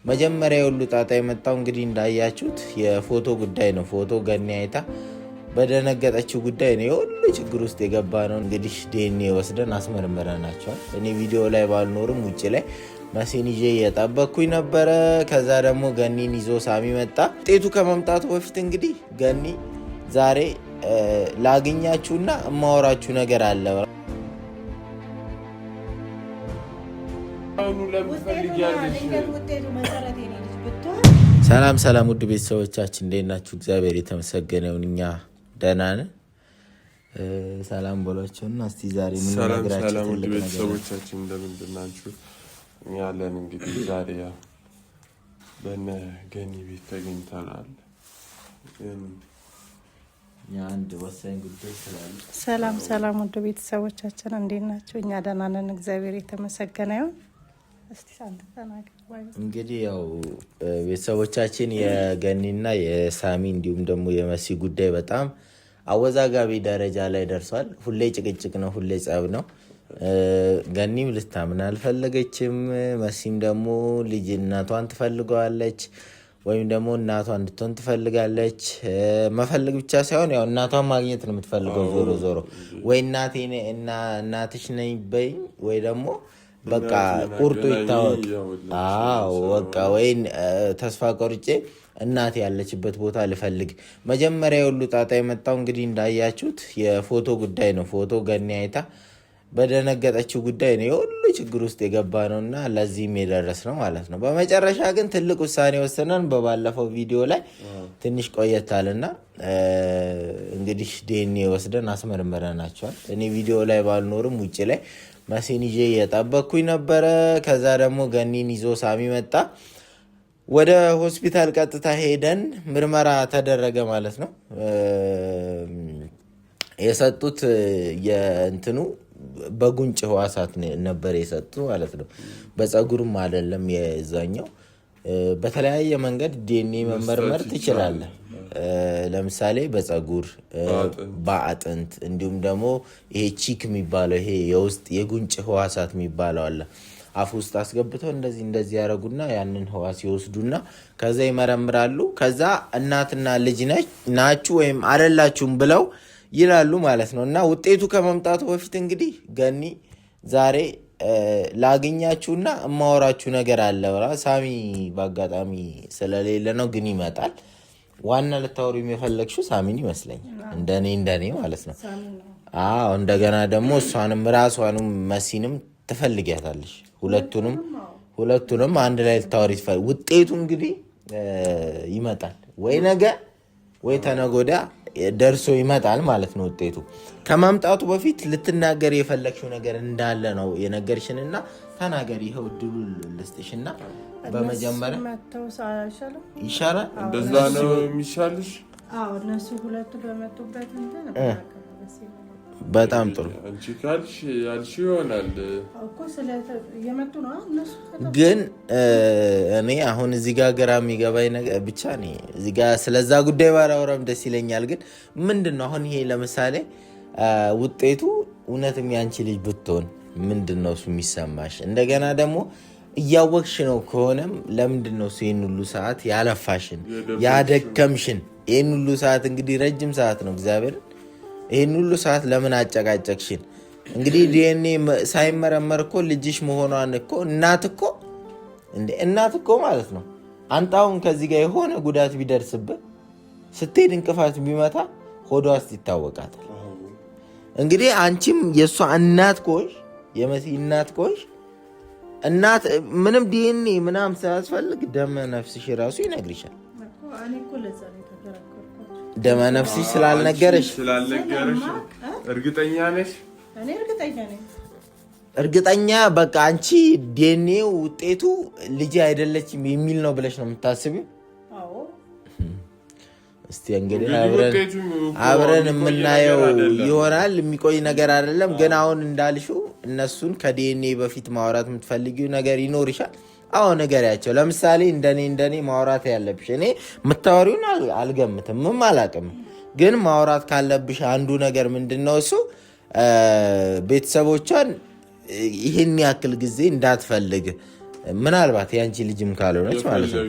መጀመሪያ ሁሉ ጣጣ የመጣው እንግዲህ እንዳያችሁት የፎቶ ጉዳይ ነው። ፎቶ ገኒ አይታ በደነገጠችው ጉዳይ ነው የሁሉ ችግር ውስጥ የገባ ነው። እንግዲህ ዲኤንኤ ወስደን አስመርምረናቸዋል። እኔ ቪዲዮ ላይ ባልኖርም ውጭ ላይ መሲን ይዤ እየጠበቅኩኝ ነበረ። ከዛ ደግሞ ገኒን ይዞ ሳሚ መጣ። ውጤቱ ከመምጣቱ በፊት እንግዲህ ገኒ ዛሬ ላግኛችሁና እማወራችሁ ነገር አለ። ሰላም ሰላም፣ ውድ ቤተሰቦቻችን እንዴት ናችሁ? እግዚአብሔር የተመሰገነ ይሁን፣ እኛ ደህና ነን። ሰላም በሏቸውና እስቲ ዛሬ ምን ነገራችሁ? ሰላም ውድ ቤተሰቦቻችን እንደምን ናችሁ? እኛ አለን። እንግዲህ ዛሬ በእነ ገኒ ቤት ተገኝተናል። አንድ ወሳኝ ጉዳይ ስላለ ሰላም ሰላም፣ ውድ ቤተሰቦቻችን እንዴት ናችሁ? እኛ ደህና ነን፣ እግዚአብሔር የተመሰገነ ይሁን። እንግዲህ ያው ቤተሰቦቻችን የገኒና የሳሚ እንዲሁም ደግሞ የመሲ ጉዳይ በጣም አወዛጋቢ ደረጃ ላይ ደርሷል። ሁሌ ጭቅጭቅ ነው፣ ሁሌ ጸብ ነው። ገኒም ልታምን አልፈለገችም። መሲም ደግሞ ልጅ እናቷን ትፈልገዋለች ወይም ደግሞ እናቷ እንድትሆን ትፈልጋለች። መፈልግ ብቻ ሳይሆን ያው እናቷን ማግኘት ነው የምትፈልገው። ዞሮ ዞሮ ወይ እናትሽ ነኝ በይኝ ወይ ደግሞ በቃ ቁርጡ ይታወቅ። በቃ ወይ ተስፋ ቆርጬ እናት ያለችበት ቦታ ልፈልግ። መጀመሪያ ሁሉ ጣጣ የመጣው እንግዲህ እንዳያችሁት የፎቶ ጉዳይ ነው። ፎቶ ገኒ አይታ በደነገጠችው ጉዳይ ነው የሁሉ ችግር ውስጥ የገባ ነው እና ለዚህም የደረስ ነው ማለት ነው። በመጨረሻ ግን ትልቅ ውሳኔ ወሰነን። በባለፈው ቪዲዮ ላይ ትንሽ ቆየታልና እንግዲህ ዲኤንኤ ወስደን አስመርምረናቸዋል። እኔ ቪዲዮ ላይ ባልኖርም ውጭ ላይ መሲን ይዤ እየጠበቅኩኝ ነበረ። ከዛ ደግሞ ገኒን ይዞ ሳሚ መጣ። ወደ ሆስፒታል ቀጥታ ሄደን ምርመራ ተደረገ ማለት ነው። የሰጡት የእንትኑ በጉንጭ ህዋሳት ነበር የሰጡ ማለት ነው። በፀጉርም አይደለም የዛኛው። በተለያየ መንገድ ዲኤንኤ መመርመር ትችላለህ። ለምሳሌ በፀጉር፣ በአጥንት እንዲሁም ደግሞ ይሄ ቺክ የሚባለው ይሄ የውስጥ የጉንጭ ህዋሳት የሚባለው አለ። አፍ ውስጥ አስገብተው እንደዚህ ያደረጉና ያንን ህዋስ ይወስዱና ከዛ ይመረምራሉ። ከዛ እናትና ልጅ ናችሁ ወይም አይደላችሁም ብለው ይላሉ ማለት ነው። እና ውጤቱ ከመምጣቱ በፊት እንግዲህ ገኒ ዛሬ ላግኛችሁና እማወራችሁ ነገር አለ። ሳሚ በአጋጣሚ ስለሌለ ነው፣ ግን ይመጣል። ዋና ልታወሩ የፈለግሽው ሳሚን ይመስለኛል፣ እንደኔ ማለት ነው። እንደገና ደግሞ እሷንም ራሷንም መሲንም ትፈልጊያታለሽ። ሁለቱንም አንድ ላይ ልታወሪ ትፈልጊ። ውጤቱ እንግዲህ ይመጣል ወይ ነገ ወይ ተነገ ወዲያ ደርሶ ይመጣል ማለት ነው። ውጤቱ ከማምጣቱ በፊት ልትናገር የፈለግሽው ነገር እንዳለ ነው የነገርሽንና ተናገሪ። ይኸው ድሉ ልስጥሽና በመጀመሪያ ይሻላል። እንደዛ ነው የሚሻልሽ? እነሱ ሁለቱ በመጡበት በጣም ጥሩ። አንቺ ካልሽ ያልሽ ይሆናል እኮ ስለየመጡ ነው እነሱ። ግን እኔ አሁን እዚህ ጋር ግራ የሚገባኝ ነገር ብቻ ነው እዚህ ጋር ስለዛ ጉዳይ ባላወራም ደስ ይለኛል። ግን ምንድነው አሁን ይሄ ለምሳሌ ውጤቱ እውነትም ያንቺ ልጅ ብትሆን ምንድነው እሱ የሚሰማሽ? እንደገና ደግሞ እያወቅሽ ነው ከሆነም ለምንድነው እሱ ይህን ሁሉ ሰዓት ያለፋሽን ያደከምሽን? ይህን ሁሉ ሰዓት እንግዲህ ረጅም ሰዓት ነው እግዚአብሔር ይህን ሁሉ ሰዓት ለምን አጨቃጨቅሽን? እንግዲህ ዲኤንኤ ሳይመረመር እኮ ልጅሽ መሆኗን እኮ እናት እኮ ማለት ነው። አንተ አሁን ከዚህ ጋር የሆነ ጉዳት ቢደርስብህ ስትሄድ እንቅፋት ቢመታ ሆዷ ውስጥ ይታወቃታል። እንግዲህ አንቺም የእሷ እናት ከሆንሽ የመሲ እናት ከሆንሽ እናት ምንም ዲኤንኤ ምናምን ሳያስፈልግ ደመ ነፍስሽ ራሱ ይነግርሻል። ደመ ነፍስሽ ስላልነገረሽ እርግጠኛ ነሽ? እኔ እርግጠኛ ነኝ። እርግጠኛ በቃ አንቺ ዲኤንኤ ውጤቱ ልጅ አይደለችም የሚል ነው ብለሽ ነው የምታስቢው? እስቲ እንግዲህ አብረን የምናየው ይሆናል። የሚቆይ ነገር አይደለም። ግን አሁን እንዳልሽው እነሱን ከዲኤንኤ በፊት ማውራት የምትፈልጊው ነገር ይኖርሻል። አሁን ንገሪያቸው። ለምሳሌ እንደኔ ማውራት ያለብሽ እኔ የምታወሪውን አልገምትም ምንም አላቅም። ግን ማውራት ካለብሽ አንዱ ነገር ምንድነው እሱ ቤተሰቦቿን ይህን ያክል ጊዜ እንዳትፈልግ ምናልባት ያንቺ ልጅም ካልሆነች ማለት ነው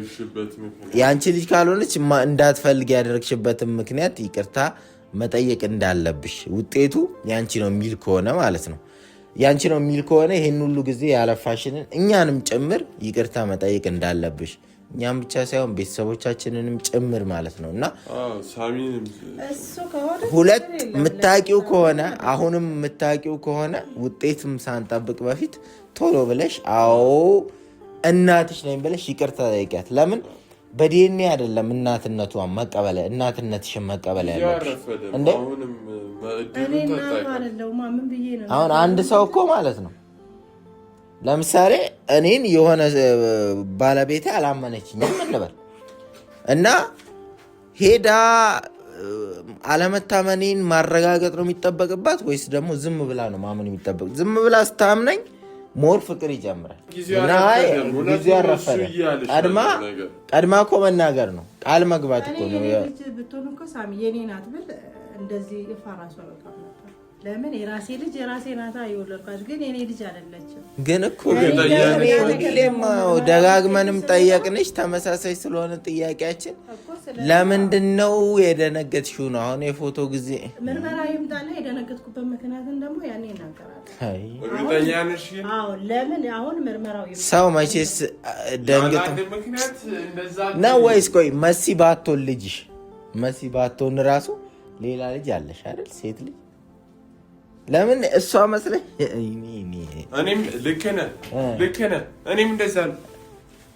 ያንቺ ልጅ ካልሆነች እንዳትፈልግ ያደረግሽበትን ምክንያት ይቅርታ መጠየቅ እንዳለብሽ ውጤቱ ያንቺ ነው የሚል ከሆነ ማለት ነው ያንቺ ነው የሚል ከሆነ ይሄን ሁሉ ጊዜ ያለፋሽንን እኛንም ጭምር ይቅርታ መጠየቅ እንዳለብሽ እኛም ብቻ ሳይሆን ቤተሰቦቻችንንም ጭምር ማለት ነውና ሁለት ምታቂው ከሆነ አሁንም ምታቂው ከሆነ ውጤትም ሳንጠብቅ በፊት ቶሎ ብለሽ አዎ እናትሽ ነኝ ብለሽ ይቅርታ ጠይቂያት። ለምን በዲኤንኤ አይደለም እናትነቷን መቀበል እናትነትሽን መቀበል ያለብሽ እንዴ? አሁን አንድ ሰው እኮ ማለት ነው ለምሳሌ እኔን የሆነ ባለቤቴ አላመነችኝም እንበል እና ሄዳ አለመታመኔን ማረጋገጥ ነው የሚጠበቅባት ወይስ ደግሞ ዝም ብላ ነው ማመን የሚጠበቅ? ዝም ብላ ስታምነኝ ሞር ፍቅር ይጀምራል። ጊዜ ያረፈለ ቀድማ እኮ መናገር ነው ቃል መግባት እኮ ነው። ብትሆን እኮ ሳሚ የኔ ናት ብል እንደዚህ ይፋራሱ አልወጣም ነበር። ለምን የራሴ ልጅ የራሴ ናታ ይወለድኳት፣ ግን የኔ ልጅ አይደለችም። ግን እኮ ደጋግመንም ጠየቅንሽ ተመሳሳይ ስለሆነ ጥያቄያችን ለምንድነው የደነገጥሽው ነው? አሁን የፎቶ ጊዜ ምርመራ ይምጣና የደነገጥኩበት ምክንያቱም ደግሞ ያኔ ይናገራል። ለምን አሁን ምርመራው ይምጣ። ሰው መቼስ ደንግጥ ነው ወይስ ቆይ መሲ ባትሆን ልጅሽ መሲ ባትሆን ራሱ ሌላ ልጅ አለሽ አይደል? ሴት ልጅ ለምን እሷ መስለኝ እኔም ልክ ነህ እኔም እንደዛ ነው።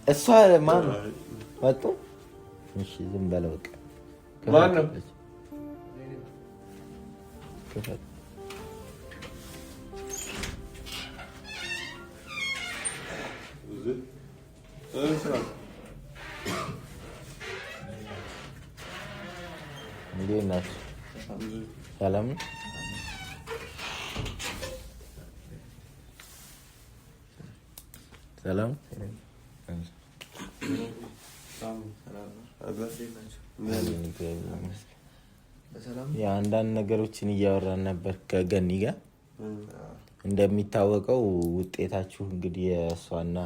እሷ ማን ወጡ? እሺ ዝም በለው በቃ ማን ነው? እንዴት ናችሁ? ሰላም ነው? ሰላም የአንዳንድ ነገሮችን እያወራን ነበር ከገኒ ጋር። እንደሚታወቀው ውጤታችሁ እንግዲህ የእሷና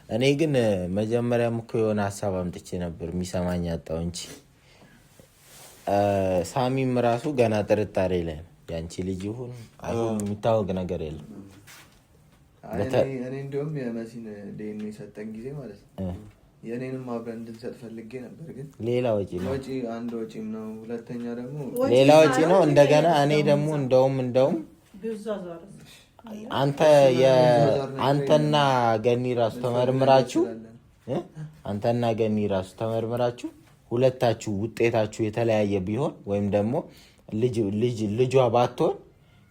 እኔ ግን መጀመሪያም እኮ የሆነ ሀሳብ አምጥቼ ነበር የሚሰማኝ አጣው እንጂ ሳሚም ራሱ ገና ጥርጣሬ ላይ ነው። ያንቺ ልጅ ይሁን አይሁን የሚታወቅ ነገር የለም። እኔ እንደውም የመሲን ዲኤንኤ ሰጠን ጊዜ ማለት ነው የኔንም አብረን እንድንሰጥ ፈልጌ ነበር፣ ግን ሌላ ወጪ ነው። አንድ ወጪም ነው፣ ሁለተኛ ደግሞ ሌላ ወጪ ነው። እንደገና እኔ ደግሞ እንደውም አንተና ገኒ ራሱ ተመርምራችሁ ሁለታችሁ ውጤታችሁ የተለያየ ቢሆን ወይም ደግሞ ልጇ ባትሆን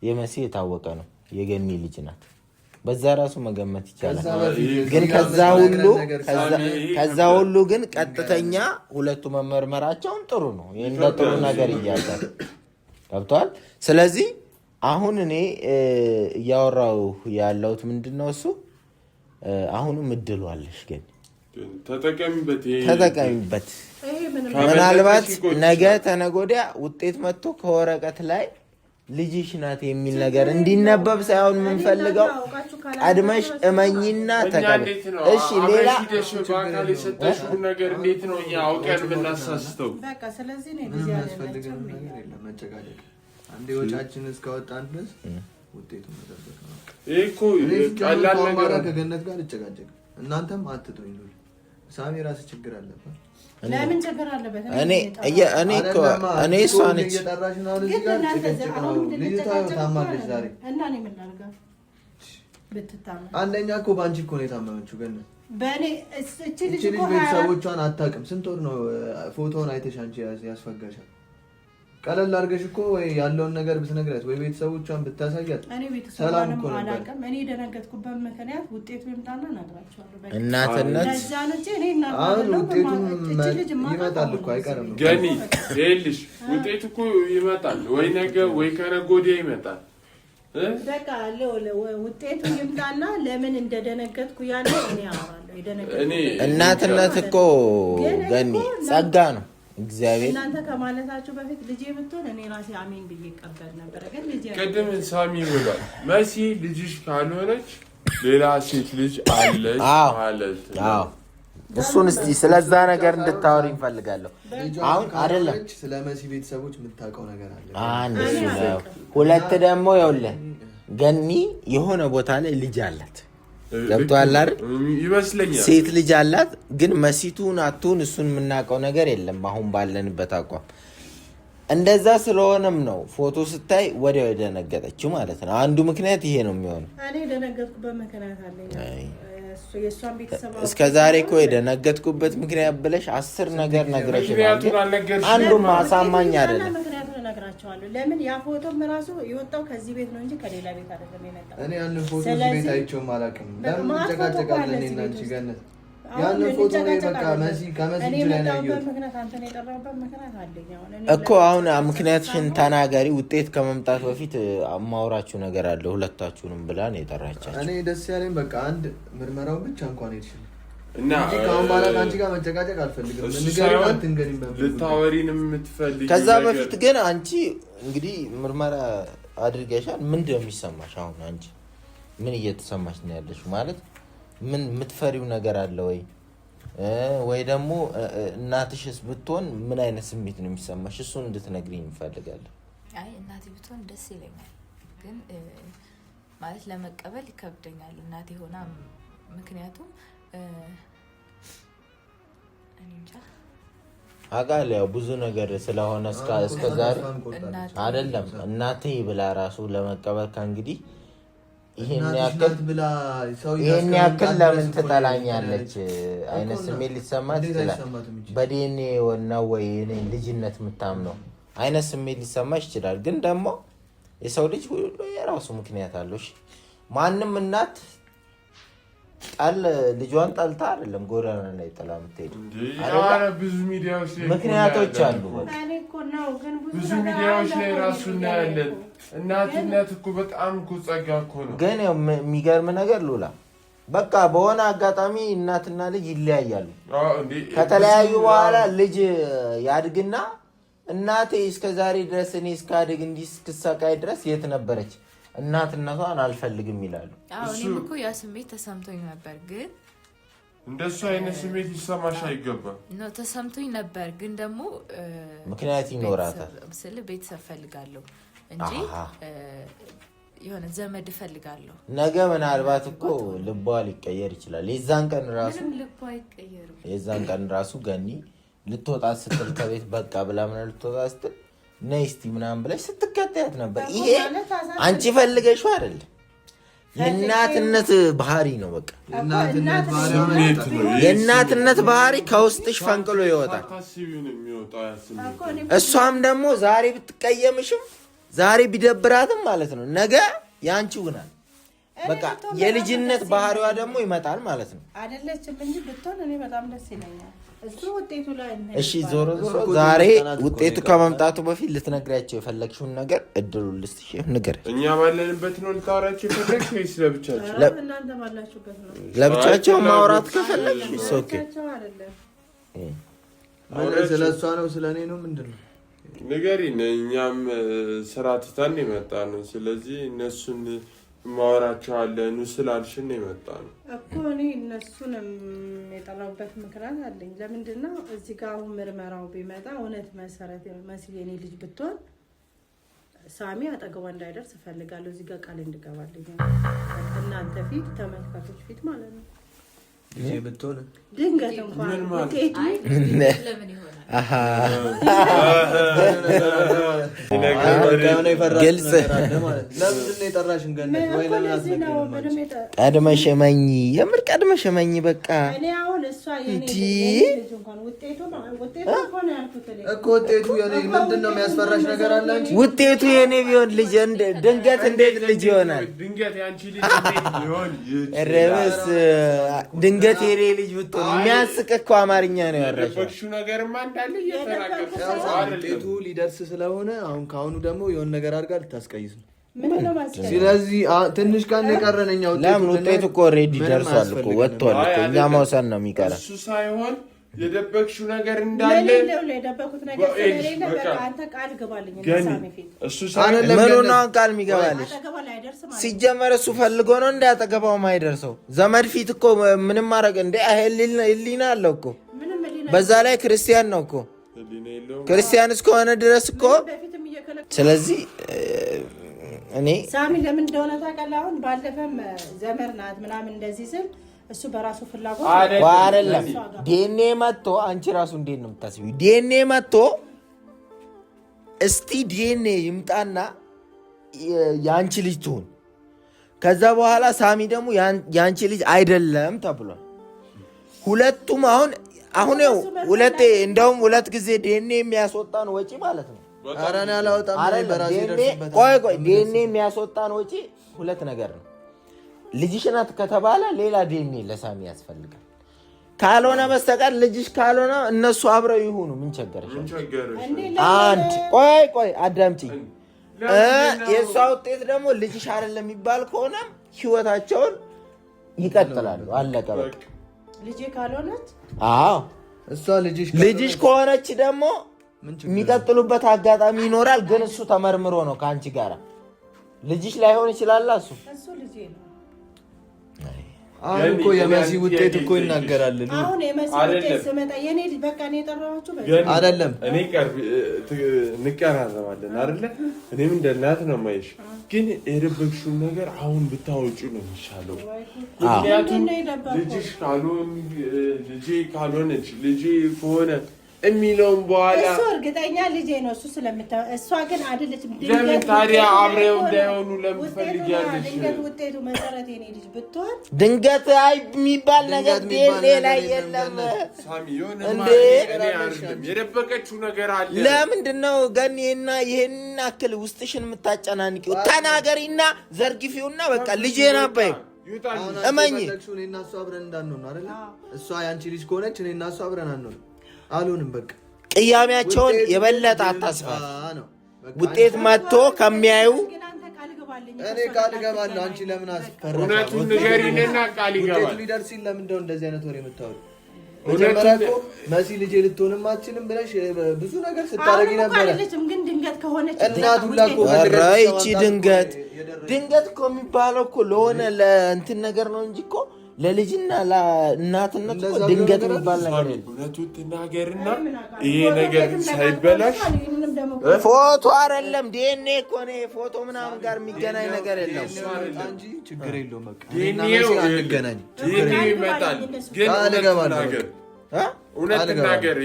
የመሲ የታወቀ ነው የገኒ ልጅ ናት። በዛ ራሱ መገመት ይቻላል። ግን ከዛ ሁሉ ግን ቀጥተኛ ሁለቱ መመርመራቸውን ጥሩ ነው። እንደ ጥሩ ነገር እያዛል ገብቷል። ስለዚህ አሁን እኔ እያወራው ያለሁት ምንድነው እሱ አሁንም እድሉ አለሽ፣ ግን ተጠቀሚበት። ምናልባት ነገ ተነገ ወዲያ ውጤት መጥቶ ከወረቀት ላይ ልጅሽ ናት የሚል ነገር እንዲነበብ ሳይሆን የምንፈልገው ቀድመሽ እመኝና ተቀበል። እሺ ሌላ በአካል የሰጠሽውን ነገር እንዴት ነው እኛ አውቀን ብናሳስተው? በቃ ስለዚህ ነው ጊዜ ያስፈልገን ነገር የለም መጨቃጨቅ። አንዴ ወጫችን እስካወጣን ድረስ ውጤቱን መጠበቅ ነው። ይሄ እኮ ቀላል ነገር ከገነት ጋር ልጨቃጨቅ እናንተም አትጥሩኝ። ሳሚ ራስ ችግር አለበት። ለምን ችግር አለበት? እኔ እሷ ነች እየጠራሽ ነው እዚህ ጋር ጭቅጭቅ ነው። ልጅቷ ታማለች ዛሬ እና እኔ ምን ላድርጋ? ብትታመም አንደኛ እኮ ባንቺ እኮ ነው የታመመችው ገነት። በእኔ እቺ ልጅ ቤተሰቦቿን አታውቅም። ስንት ወር ነው ፎቶውን አይተሽ አንቺ ያስፈጋሻል? ቀለል አድርገሽ እኮ ወይ ያለውን ነገር ብትነግራት ወይ ቤተሰቦቿን ብታሳያት ሰላም እኮ ነው። አላውቅም እኔ ደነገጥኩበት ምክንያት ውጤቱ ይምጣና እነግራቸዋለሁ። በቃ እናትነት አሁን ውጤቱ ይመጣል እኮ አይቀርም። ገኒ ይኸውልሽ ውጤቱ እኮ ይመጣል ወይ ነገ ወይ ከነገ ወዲያ ይመጣል። በቃ ውጤቱ ይምጣና ለምን እንደደነገጥኩ ያለው እኔ አወራለሁ። እናትነት እኮ ገኒ ጸጋ ነው። እግዚአብሔር እናንተ ከማለታችሁ በፊት ልጄ ብትሆን እኔ ራሴ አሜን ብዬ ቀበል ነበር። ግን ልጄ ቅድም ሳሚ ብሏል። መሲ ልጅሽ ካልሆነች ሌላ ሴት ልጅ አለች ማለት ነው። እሱን እስቲ ስለዛ ነገር እንድታወሪ እንፈልጋለሁ። አሁን አይደለም ስለ መሲ ቤተሰቦች የምታውቀው ነገር አለ። አንድ እሱ ነው። ሁለት ደግሞ ይኸውልህ ገኒ የሆነ ቦታ ላይ ልጅ አላት። ገብቶሃል አይደል? ይመስለኛል ሴት ልጅ አላት። ግን መሲቱን አትሁን እሱን የምናውቀው ነገር የለም አሁን ባለንበት አቋም። እንደዛ ስለሆነም ነው ፎቶ ስታይ ወዲያው የደነገጠችው ማለት ነው። አንዱ ምክንያት ይሄ ነው የሚሆነው። እኔ ደነገጥኩበት ምክንያት አለኝ። እስከ ዛሬ እኮ የደነገጥኩበት ምክንያት ብለሽ 10 ነገር ነግረሽኛል። አንዱም አሳማኝ አይደለም። ምክንያቱን እነግራቸዋለሁ። ለምን ያ ፎቶም ራሱ የወጣው ከዚህ ቤት ነው እንጂ ከሌላ ቤት አይደለም የመጣው። እኔ ያንን ፎቶ እዚህ ቤት አይቼውም አላውቅም። ለምን ተጨቃጨቃለን እና አንቺ ገነት ያንን ፎቶ ላይ በቃ መሲ ከመሲ ላይ ነው እኮ። አሁን ምክንያትሽን ተናገሪ። ውጤት ከመምጣት በፊት ማውራችሁ ነገር አለ ሁለታችሁንም ብላ ነው የጠራቻችሁ። እኔ ደስ ያለኝ በቃ አንድ ምርመራውን ብቻ እንኳን ሄድሽል እና ከአሁን በኋላ ከአንቺ ጋር መጨቃጨቅ አልፈልግም። ልታወሪን የምትፈልጊው ከዛ በፊት ግን አንቺ እንግዲህ ምርመራ አድርገሻል። ምንድን ነው የሚሰማሽ አሁን? አንቺ ምን እየተሰማሽ ነው ያለሽ? ማለት ምን የምትፈሪው ነገር አለ ወይ ደግሞ እናትሽስ ብትሆን ምን አይነት ስሜት ነው የሚሰማሽ? እሱን እንድትነግሪኝ እንፈልጋለን። አይ እናቴ ብትሆን ደስ ይለኛል፣ ግን ማለት ለመቀበል ይከብደኛል እናቴ ሆና። ምክንያቱም እኔ እንጃ አቃል ያው ብዙ ነገር ስለሆነ እስከ ዛሬ አይደለም እናቴ ብላ ራሱ ለመቀበል ከእንግዲህ ይሄን ያክል ለምን ትጠላኛለች አይነት ስሜት ሊሰማት ይችላል። በዲኤንኤ ነው ወይ እኔ ልጅነት የምታምነው አይነት ስሜት ሊሰማሽ ይችላል። ግን ደግሞ የሰው ልጅ ሁሉ የራሱ ምክንያት አለው። ማንም እናት ልጇን ጠልታ አይደለም ጎዳና ላይ ጥላ የምትሄደው። ብዙ ሚዲያዎች ላይ ምክንያቶች አሉ። ብዙ ሚዲያዎች ላይ ራሱ እናያለን። እናትነት እኮ በጣም እኮ ጸጋ እኮ ነው። ግን የሚገርም ነገር ሉላ በቃ በሆነ አጋጣሚ እናትና ልጅ ይለያያሉ። ከተለያዩ በኋላ ልጅ ያድግና እናቴ እስከዛሬ ድረስ እኔ እስካድግ እንዲህ እስክሰቃይ ድረስ የት ነበረች? እናትነቷን አልፈልግም ይላሉ። እኔም እኮ ያ ስሜት ተሰምቶኝ ነበር። ግን እንደሱ አይነት ስሜት ሊሰማሽ አይገባም ነው። ተሰምቶኝ ነበር፣ ግን ደግሞ ምክንያት ይኖራታል። ስለ ቤተሰብ ፈልጋለሁ እንጂ የሆነ ዘመድ ፈልጋለሁ። ነገ ምናልባት እኮ ልቧ ሊቀየር ይችላል። የዛን ቀን ራሱ ገኒ ልትወጣ ስትል ከቤት በቃ ብላ ምናምን ልትወጣ ስትል ነይ እስቲ ምናምን ብለሽ ስትከታያት ነበር። ይሄ አንቺ ፈልገሽው አይደለም፣ የእናትነት ባህሪ ነው። በቃ የእናትነት ባህሪ ከውስጥሽ ፈንቅሎ ይወጣል። እሷም ደግሞ ዛሬ ብትቀየምሽም ዛሬ ቢደብራትም ማለት ነው ነገ ያንቺ ይሆናል። በቃ የልጅነት ባህሪዋ ደግሞ ይመጣል ማለት ነው። አይደለችም እንጂ ብትሆን እኔ በጣም ደስ ይለኛል። እሺ ዞሮ ዛሬ ውጤቱ ከመምጣቱ በፊት ልትነግሪያቸው የፈለግሽውን ነገር እድሉ ልስጥሽ። ንገር። እኛ ባለንበት ነው ልታወራቸው የፈለግሽ ወይስ ለብቻቸው? እናንተ ባላችሁበት ነው። ለብቻቸው ማውራት ከፈለግሽ ኦኬ። ስለ እሷ ነው ስለ እኔ ነው ምንድን ነው ንገሪን። እኛም ስራ ትተን የመጣ ነው። ስለዚህ እነሱን ማወራቸዋለን ስላልሽን የመጣ ነው እኮ። እኔ እነሱንም የጠራሁበት ምክንያት አለኝ። ለምንድን ነው እዚህ ጋር አሁን ምርመራው ቢመጣ እውነት መሰረት መስዬ የኔ ልጅ ብትሆን ሳሚ አጠገቧ እንዳይደርስ እፈልጋለሁ። እዚህ ጋር ቃል እንድገባልኝ እናንተ ፊት ተመልካቾች ፊት ማለት ነው። ይሄ ብትሆን ድንገት እንኳን ውጤቱ ለምን ይሆናል? ግልጽ ቀድመሽ እመኚ፣ የምር ቀድመሽ እመኚ። በቃ ውጤቱ የኔ ቢሆን ልጅ ድንገት እንዴት ልጅ ይሆናል? ረበስ ድንገት የኔ ልጅ ብትሆን የሚያስቅ እኮ አማርኛ ነው ያወራሽው። ውጤቱ ሊደርስ ስለሆነ አሁን ከአሁኑ ደግሞ የሆነ ነገር አድርጋ ልታስቀይስ ነው። ስለዚህ ትንሽ ቀን የቀረነኛው ለምን ውጤቱ እኮ ኦልሬዲ ደርሷል እኮ ወጥቷል እኮ እኛ መውሰን ነው የሚቀረን። እሱ ሳይሆን የደበቅሽው ነገር እንዳለ የደበኩት ነገር ስለሌለ በቃ አንተ ቃል ግባልኝ ሳሚ ፊት እሱ ሳሚ ምኑን ነው ቃል የሚገባልሽ? ሲጀመር እሱ ፈልጎ ነው እንዳያጠገባው ማይደርሰው። ዘመድ ፊት እኮ ምንም ማድረግ እንደ ህሊና አለው እኮ። በዛ ላይ ክርስቲያን ነው እኮ። ክርስቲያን እስከሆነ ድረስ እኮ ስለዚህ እኔ ሳሚ ለምን እንደሆነ ታውቃለህ? አሁን ባለፈም ዘመር ናት ምናምን እንደዚህ ስል እሱ በራሱ ፍላጎት አይደለም። ዲኤንኤ መጥቶ አንቺ ራሱ እንዴት ነው የምታስቢው? ዲኤንኤ መጥቶ እስቲ ዲኤንኤ ይምጣና የአንቺ ልጅ ትሁን። ከዛ በኋላ ሳሚ ደግሞ የአንቺ ልጅ አይደለም ተብሏል። ሁለቱም አሁን ሁለቴ እንደውም ሁለት ጊዜ ዲኤንኤ የሚያስወጣን ወጪ ማለት ነው። ቆይ ዲኤንኤ የሚያስወጣን ወጪ ሁለት ነገር ነው። ልጅሽ ናት ከተባለ ሌላ ዲኤንኤ ለሳሚ ያስፈልጋል። ካልሆነ በስተቀር ልጅሽ ካልሆነ እነሱ አብረው ይሁኑ። ምን ቸገረሽ? አንድ ቆይ አዳምጪኝ። የእሷ ውጤት ደግሞ ልጅሽ አይደለም የሚባል ከሆነ ህይወታቸውን ይቀጥላሉ። አለቀ በቃ። ልጅ ካልሆነች እሷ ልጅሽ ከሆነች ደግሞ የሚቀጥሉበት አጋጣሚ ይኖራል። ግን እሱ ተመርምሮ ነው ከአንቺ ጋር ልጅሽ ላይሆን ይችላል። እሱ ልጅ ነው። አሁን እኮ የመሲ ውጤት እኮ ይናገራል። አሁን የመሲ ውጤት ስመጣ የኔ ልጅ በቃ ነው የጠራኋችሁ አይደለም። እኔ እንቀራረባለን አይደለ? እኔም እንደ እናት ነው የማይሽ። ግን የደበቅሽውን ነገር አሁን ብታወጪ ነው የሚሻለው። ምክንያቱም ልጅሽ ካልሆነች ልጄ ከሆነ የሚለውን በኋላ እሱ እርግጠኛ ልጄ ነው እሱ እሷ ግን አይደለችም። ለምን ታዲያ አብረው እንዳይሆኑ ለምን ፈልጊያለሽ? ድንገት ውጤቱ መሰረት የኔ ልጅ ብትሆን ድንገት የሚባል ነገር ዲኤንኤ ላይ የለም። ሳሚ የደበቀችው ነገር አለ። ለምንድን ነው ገኒና ይሄን አክል ውስጥሽን የምታጨናንቂው? ተናገሪና ዘርግፊውና በቃ ልጄን አባይ እመኝ። እኔና እሷ አብረን እንዳንሆን ነው አይደል? እሷ ያንቺ ልጅ ከሆነች እኔና እሷ አብረን አንሆን አሉንም በቃ ቅያሜያቸውን የበለጠ አታስፋል። ውጤት መጥቶ ከሚያዩ እኔ ቃል እገባለሁ። አንቺ ለምን አስፈራሽ? እውነቱን ንገሪንና ቃል ይገባል። ውጤቱ ሊደርስ ሲል ለምን እንደው እንደዚህ አይነት ወሬ የምታወሪው? መጀመሪያ እኮ መሲ ልጄ ልትሆንም አትችልም ብለሽ ብዙ ነገር ስታደርጊ ነበር። ግን ድንገት ከሆነች እናቱ ላቆ ወራይቺ ድንገት እኮ የሚባለው እኮ ለሆነ ለእንትን ነገር ነው እንጂ እኮ ለልጅና ለእናትነት እኮ ድንገት የሚባል ነገር የለም። እውነቱን ትናገርና ይሄ ነገር ሳይበላሽ ፎቶ አይደለም ዲኤንኤ እኮ ነው። ፎቶ ምናምን ጋር የሚገናኝ ነገር የለም እንጂ ችግር የለውም። በቃ ዲኤንኤው አንገናኝ ይመጣል። ግን እውነት ትናገር።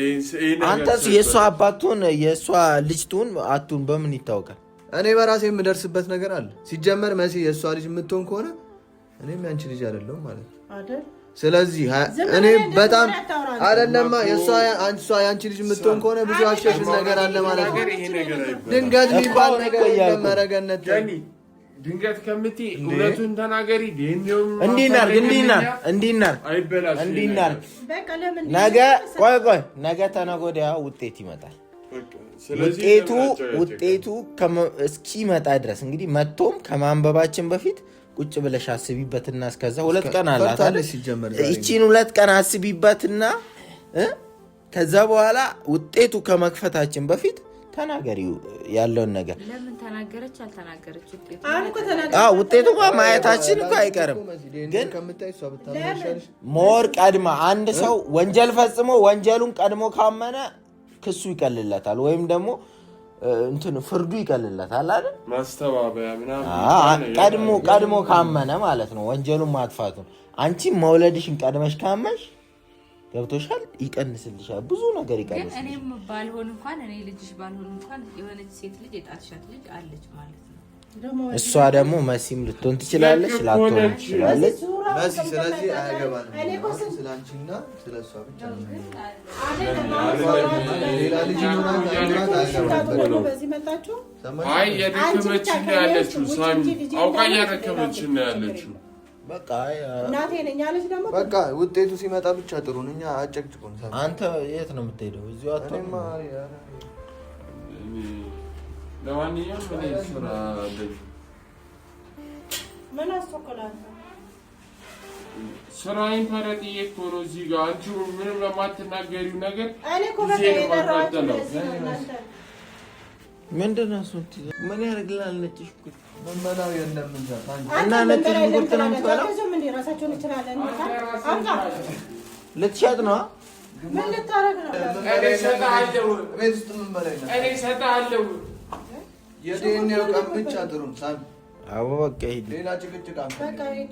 አንተስ የእሷ አባቱን የእሷ ልጅ ትሁን አትሁን በምን ይታወቃል? እኔ በራሴ የምደርስበት ነገር አለ። ሲጀመር መሲ የእሷ ልጅ የምትሆን ከሆነ እኔም ያንቺ ልጅ አይደለሁም ማለት ነው። ስለዚህ እኔ በጣም አይደለማ የእሷ ያንቺ ልጅ የምትሆን ከሆነ ብዙ አሸሽን ነገር አለ ማለት ነው። ድንገት የሚባል ነገር መረገነት ድንገት ከምትይ እውነቱን ተናገሪ። እንዲናርግ ነገ ተነገ ወዲያ ውጤት ይመጣል። ውጤቱ እስኪመጣ ድረስ እንግዲህ መጥቶም ከማንበባችን በፊት ቁጭ ብለሽ አስቢበትና እስከዛ 2 ቀን አላት አይደል? እቺን 2 ቀን አስቢበትና ከዛ በኋላ ውጤቱ ከመክፈታችን በፊት ተናገሪው ያለውን ነገር። ለምን ተናገረች አልተናገረች ውጤቱ ማየታችን እኮ አይቀርም። ግን ሞር ቀድማ አንድ ሰው ወንጀል ፈጽሞ ወንጀሉን ቀድሞ ካመነ ክሱ ይቀልለታል ወይም ደግሞ እንትን ፍርዱ ይቀልለታል አይደል? ማስተባበያ ምናምን ቀድሞ ካመነ ማለት ነው ወንጀሉን ማጥፋቱን። አንቺ መውለድሽን ቀድመሽ ካመንሽ ገብቶሻል፣ ይቀንስልሻል፣ ብዙ ነገር ይቀንስልሻል። ግን እኔም ባልሆን እንኳን እኔ ልጅሽ ባልሆን እንኳን የሆነች ሴት ልጅ የጣትሻት ልጅ አለች ማለት ነው። እሷ ደግሞ መሲም ልትሆን ትችላለች፣ ላትሆን ትችላለች። መሲ ስለዚህ አያገባንም። ስለአንቺና ስለሷ ብቻ ነው። ሌላ ልጅ ይኖራል አያገባንም። አይ የደከመችን ነው ያለችው። ሳሚ አውቃ እያደከመችን ነው ያለችው። በቃ እናቴ ነኝ አለች። ደግሞ በቃ ውጤቱ ሲመጣ ብቻ ጥሩ ነው። እኛ አጨቅጭቁን። አንተ የት ነው የምትሄደው? እዚሁ አትሆንም። ለማንኛውም እኔ ስራ ምን አስተኮላል ስራዬን ተረጥዬ እኮ ነው እዚህ ጋር አንቺ ምንም ለማትናገሪው ነገር እኔ እኮ በቃ የጠራኋችሁ ለዚህ ነው። እናንተ ምንድን ነው እሱ? ምን ያደርግልሃል? ነጭ ሽንኩርት መመናው የለም እንዛ እና ነጭ ሽንኩርት ነው የምትበላው? ራሳቸውን እንችላለን። ልትሸጥ ነው? ምን ልታረግ ነው? እኔ እሰጥሃለሁ። ቤት ውስጥ ምን በላይ ነው? እኔ እሰጥሃለሁ። የዲኤንኤው ቀን ብቻ ጥሩ ሳሚ። አዎ በቃ ሂድ። ሌላ ጭቅጭቅ በቃ ሂድ።